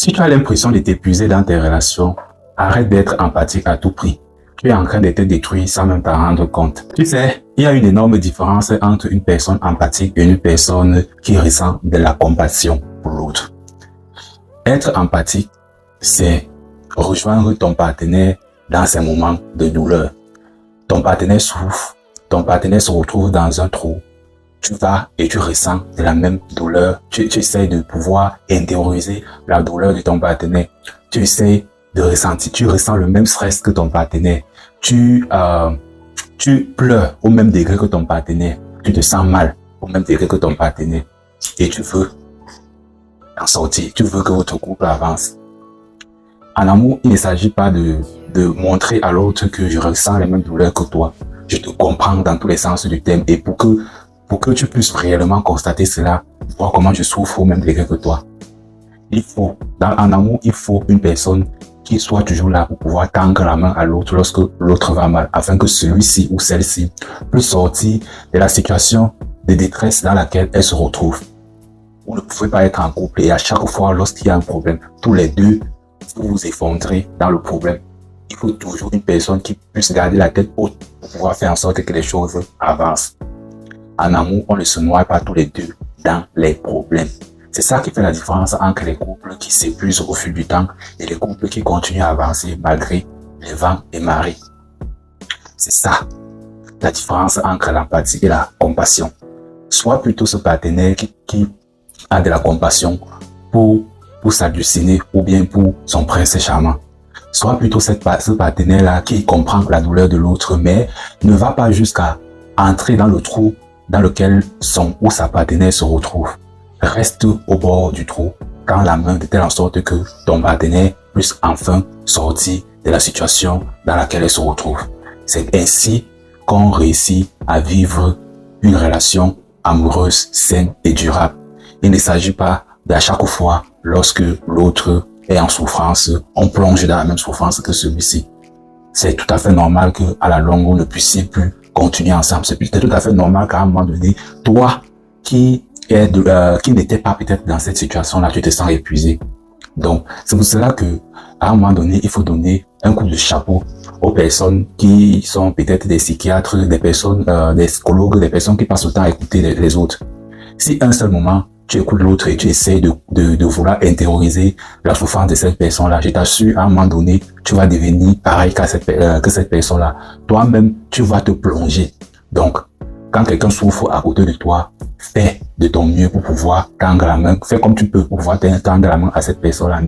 Si tu as l'impression de t'épuiser dans tes relations, arrête d'être empathique à tout prix. Tu es en train de te détruire sans même t'en rendre compte. Tu sais, il y a une énorme différence entre une personne empathique et une personne qui ressent de la compassion pour l'autre. Être empathique, c'est rejoindre ton partenaire dans ses moments de douleur. Ton partenaire souffre, ton partenaire se retrouve dans un trou. Tu vas et tu ressens de la même douleur. Tu essaies de pouvoir intérioriser la douleur de ton partenaire. Tu essaies de ressentir, tu ressens le même stress que ton partenaire. Tu pleures au même degré que ton partenaire. Tu te sens mal au même degré que ton partenaire. Et tu veux en sortir. Tu veux que votre couple avance. En amour, il ne s'agit pas de montrer à l'autre que je ressens les mêmes douleurs que toi. Je te comprends dans tous les sens du terme. Et pour que tu puisses réellement constater cela, voir comment je souffre au même degré que toi. En amour, il faut une personne qui soit toujours là pour pouvoir tendre la main à l'autre lorsque l'autre va mal, afin que celui-ci ou celle-ci puisse sortir de la situation de détresse dans laquelle elle se retrouve. Vous ne pouvez pas être en couple et à chaque fois lorsqu'il y a un problème, tous les deux, vous vous effondrez dans le problème. Il faut toujours une personne qui puisse garder la tête haute pour pouvoir faire en sorte que les choses avancent. En amour, on ne se noie pas tous les deux dans les problèmes. C'est ça qui fait la différence entre les couples qui s'épuisent au fil du temps et les couples qui continuent à avancer malgré les vents et marées. C'est ça, la différence entre l'empathie et la compassion. Sois plutôt ce partenaire qui a de la compassion pour s'halluciner ou bien pour son prince charmant. Sois plutôt ce partenaire-là qui comprend la douleur de l'autre, mais ne va pas jusqu'à entrer dans le trou dans lequel son ou sa partenaire se retrouve. Reste au bord du trou, tends la main de telle en sorte que ton partenaire puisse enfin sortir de la situation dans laquelle elle se retrouve. C'est ainsi qu'on réussit à vivre une relation amoureuse, saine et durable. Il ne s'agit pas d'à chaque fois, lorsque l'autre est en souffrance, on plonge dans la même souffrance que celui-ci. C'est tout à fait normal qu'à la longue, on ne puisse plus continuer ensemble. C'est tout à fait normal qu'à un moment donné, toi qui n'étais pas peut-être dans cette situation-là, tu te sens épuisé. Donc, c'est pour cela que à un moment donné, il faut donner un coup de chapeau aux personnes qui sont peut-être des psychiatres, des personnes, des psychologues, des personnes qui passent le temps à écouter les autres. Si un seul moment, tu écoutes l'autre et tu essaies de vouloir intérioriser la souffrance de cette personne-là, je t'assure, à un moment donné, tu vas devenir pareil que cette personne-là. Toi-même, tu vas te plonger. Donc, quand quelqu'un souffre à côté de toi, fais de ton mieux pour pouvoir tendre la main. Fais comme tu peux pour pouvoir tendre la main à cette personne-là.